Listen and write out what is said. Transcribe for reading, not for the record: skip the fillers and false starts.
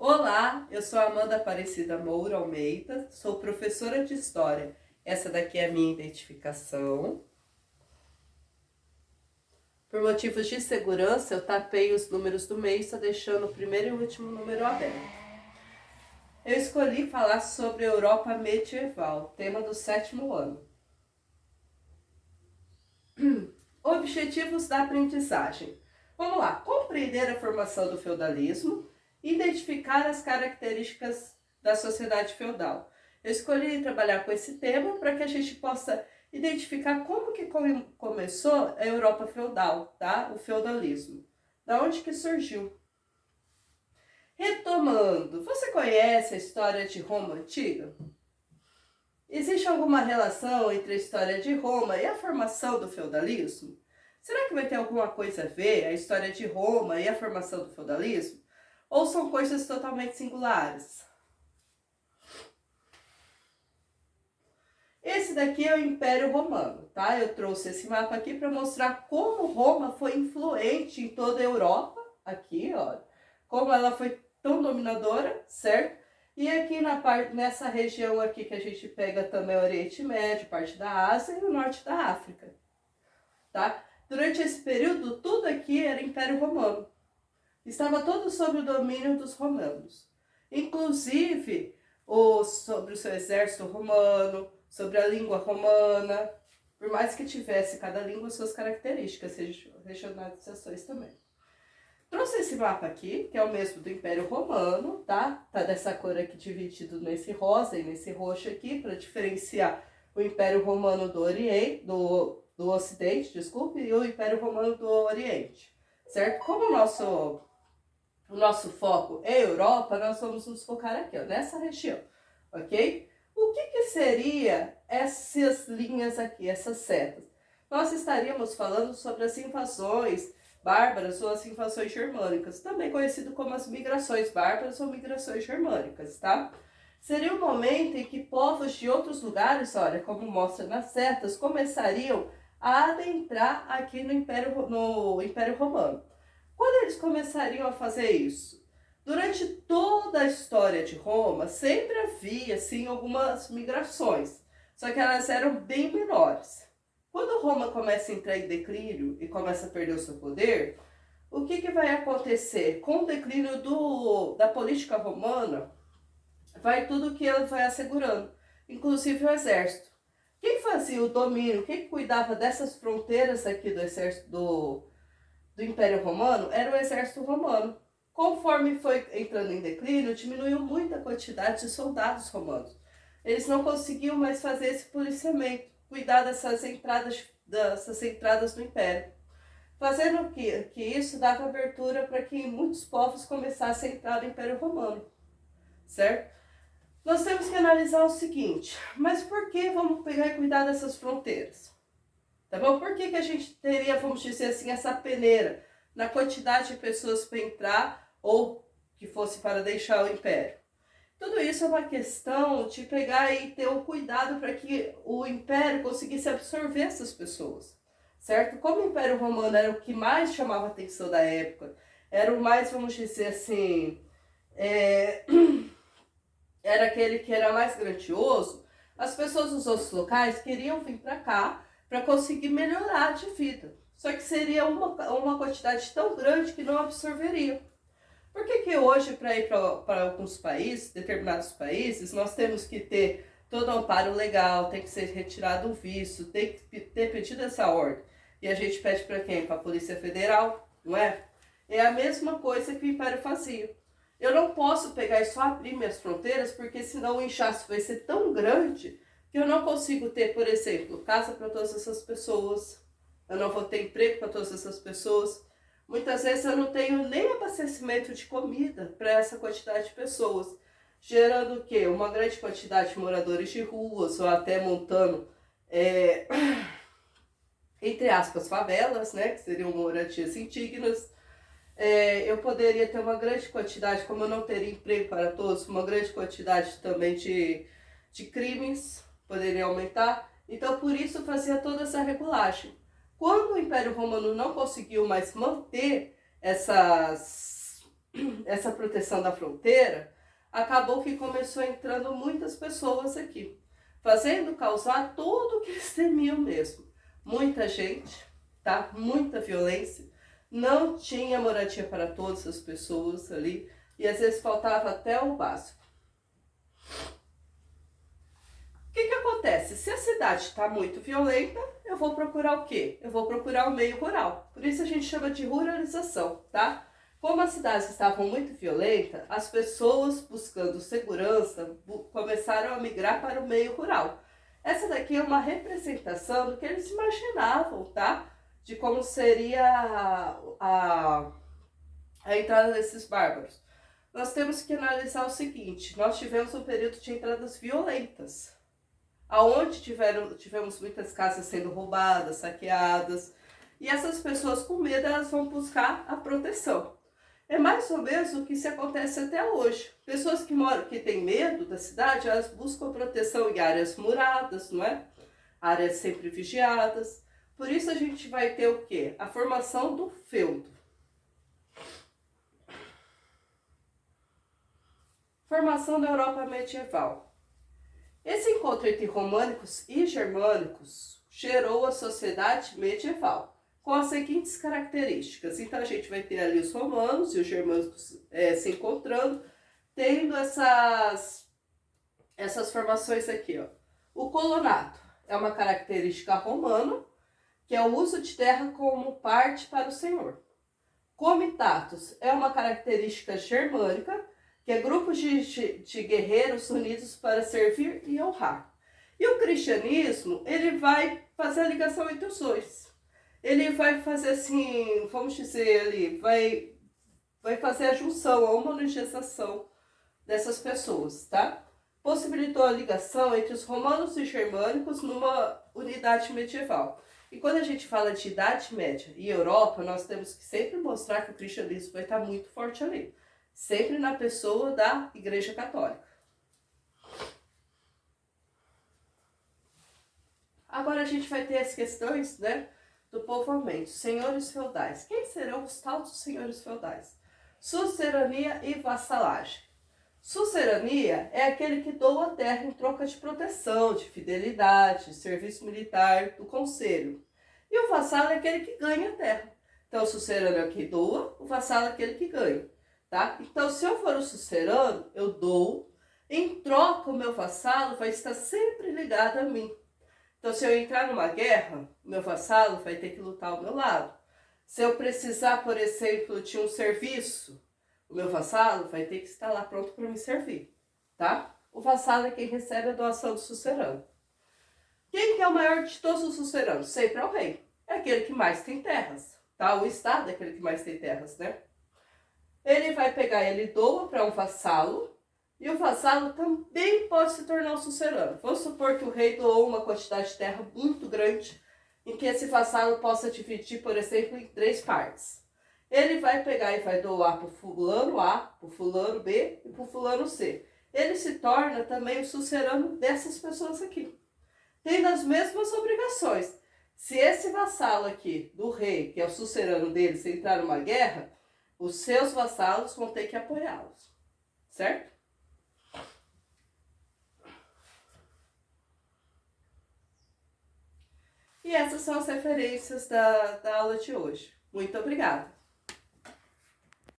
Olá, eu sou Amanda Aparecida Moura Almeida, sou professora de História. Essa daqui é a minha identificação. Por motivos de segurança, eu tapei os números do mês, só deixando o primeiro e o último número aberto. Eu escolhi falar sobre a Europa medieval, tema do 7º ano. Objetivos da aprendizagem. Vamos lá, compreender a formação do feudalismo, identificar as características da sociedade feudal. Eu escolhi trabalhar com esse tema para que a gente possa identificar como que começou a Europa feudal, tá? O feudalismo. Da onde que surgiu? Retomando, você conhece a história de Roma antiga? Existe alguma relação entre a história de Roma e a formação do feudalismo? Será que vai ter alguma coisa a ver a história de Roma e a formação do feudalismo? Ou são coisas totalmente singulares? Esse daqui é o Império Romano, tá? Eu trouxe esse mapa aqui para mostrar como Roma foi influente em toda a Europa. Aqui, olha, como ela foi tão dominadora, certo? E aqui nessa região aqui que a gente pega também o Oriente Médio, parte da Ásia e o norte da África, tá? Durante esse período, tudo aqui era Império Romano. Estava todo sob o domínio dos romanos. Inclusive, sobre o seu exército romano, sobre a língua romana, por mais que tivesse cada língua suas características, regionalizações também. Trouxe esse mapa aqui, que é o mesmo do Império Romano, tá? Tá dessa cor aqui dividido nesse rosa e nesse roxo aqui, para diferenciar o Império Romano do Oriente, do Ocidente, desculpe, e o Império Romano do Oriente, certo? Como o nosso foco é Europa, nós vamos nos focar aqui, ó, nessa região, ok? O que seria essas linhas aqui, essas setas? Nós estaríamos falando sobre as invasões bárbaras ou as invasões germânicas, também conhecido como as migrações bárbaras ou migrações germânicas, tá? Seria um momento em que povos de outros lugares, olha, como mostra nas setas, começariam a adentrar aqui no Império Romano. Quando eles começariam a fazer isso? Durante toda a história de Roma, sempre havia, sim, algumas migrações, só que elas eram bem menores. Quando Roma começa a entrar em declínio e começa a perder o seu poder, o que vai acontecer? Com o declínio da política romana, vai tudo que ela vai assegurando, inclusive o exército. Quem fazia o domínio, quem cuidava dessas fronteiras aqui do exército do Império Romano era o exército romano. Conforme foi entrando em declínio, diminuiu muito a quantidade de soldados romanos. Eles não conseguiam mais fazer esse policiamento, cuidar dessas entradas do Império. Fazendo que isso dava abertura para que muitos povos começassem a entrar no Império Romano, certo? Nós temos que analisar o seguinte, mas por que vamos pegar e cuidar dessas fronteiras? Tá bom? Por que a gente teria, vamos dizer assim, essa peneira na quantidade de pessoas para entrar ou que fosse para deixar o Império? Tudo isso é uma questão de pegar e ter o cuidado para que o Império conseguisse absorver essas pessoas, certo? Como o Império Romano era o que mais chamava a atenção da época, era o mais, vamos dizer assim, era aquele que era mais grandioso, as pessoas dos outros locais queriam vir para cá para conseguir melhorar de vida. Só que seria uma quantidade tão grande que não absorveria. Por que hoje, para ir para alguns países, determinados países, nós temos que ter todo o amparo legal, tem que ser retirado o visto, tem que ter pedido essa ordem. E a gente pede para quem? Para a Polícia Federal, não é? É a mesma coisa que o Império fazia. Eu não posso pegar e só abrir minhas fronteiras, porque senão o inchaço vai ser tão grande que eu não consigo ter, por exemplo, casa para todas essas pessoas, eu não vou ter emprego para todas essas pessoas. Muitas vezes eu não tenho nem abastecimento de comida para essa quantidade de pessoas, gerando o quê? Uma grande quantidade de moradores de ruas ou até montando, entre aspas, favelas, né, que seriam moradias indignas. Eu poderia ter uma grande quantidade, como eu não teria emprego para todos, uma grande quantidade também de crimes poderia aumentar. Então, por isso, fazia toda essa regulagem. Quando o Império Romano não conseguiu mais manter essa proteção da fronteira, acabou que começou entrando muitas pessoas aqui, fazendo causar tudo o que eles temiam mesmo. Muita gente, tá? Muita violência, não tinha moradia para todas as pessoas ali, e às vezes faltava até o básico. O que acontece? Se a cidade está muito violenta, eu vou procurar o quê? Eu vou procurar o meio rural. Por isso a gente chama de ruralização, tá? Como as cidades estavam muito violentas, as pessoas buscando segurança começaram a migrar para o meio rural. Essa daqui é uma representação do que eles imaginavam, tá? De como seria a entrada desses bárbaros. Nós temos que analisar o seguinte: nós tivemos um período de entradas violentas, aonde tivemos muitas casas sendo roubadas, saqueadas, e essas pessoas com medo, elas vão buscar a proteção. É mais ou menos o que se acontece até hoje. Pessoas que têm medo da cidade, elas buscam proteção em áreas muradas, não é? Áreas sempre vigiadas. Por isso a gente vai ter o quê? A formação do feudo. Formação da Europa medieval. Esse encontro entre românicos e germânicos gerou a sociedade medieval, com as seguintes características. Então a gente vai ter ali os romanos e os germânicos se encontrando, tendo essas formações aqui, ó. O colonato é uma característica romana, que é o uso de terra como parte para o senhor. Comitatus é uma característica germânica, que é grupos de guerreiros unidos para servir e honrar. E o cristianismo, ele vai fazer a ligação entre os dois. Ele vai fazer assim, vamos dizer, ele vai fazer a junção, a homologização dessas pessoas, tá? Possibilitou a ligação entre os romanos e germânicos numa unidade medieval. E quando a gente fala de Idade Média e Europa, nós temos que sempre mostrar que o cristianismo vai estar muito forte ali. Sempre na pessoa da Igreja Católica. Agora a gente vai ter as questões, né, do povoamento. Senhores feudais. Quem serão os tais dos senhores feudais? Suzerania e vassalagem. Suzerania é aquele que doa a terra em troca de proteção, de fidelidade, de serviço militar, do conselho. E o vassalo é aquele que ganha a terra. Então o suzerano é o que doa, o vassalo é aquele que ganha. Tá? Então, se eu for o sucerano, eu dou, em troca o meu vassalo vai estar sempre ligado a mim. Então, se eu entrar numa guerra, o meu vassalo vai ter que lutar ao meu lado. Se eu precisar, por exemplo, de um serviço, o meu vassalo vai ter que estar lá pronto para me servir. Tá? O vassalo é quem recebe a doação do sucerano. Quem que é o maior de todos os suceranos? Sempre é o rei. É aquele que mais tem terras. Tá? O estado é aquele que mais tem terras, né? Ele vai pegar, ele doa para um vassalo, e o vassalo também pode se tornar um sucerano. Vamos supor que o rei doou uma quantidade de terra muito grande, em que esse vassalo possa dividir, por exemplo, em 3 partes. Ele vai pegar e vai doar para o fulano A, para o fulano B e para o fulano C. Ele se torna também o sucerano dessas pessoas aqui, tendo as mesmas obrigações. Se esse vassalo aqui, do rei, que é o sucerano dele, se entrar numa guerra, os seus vassalos vão ter que apoiá-los, certo? E essas são as referências da aula de hoje. Muito obrigada!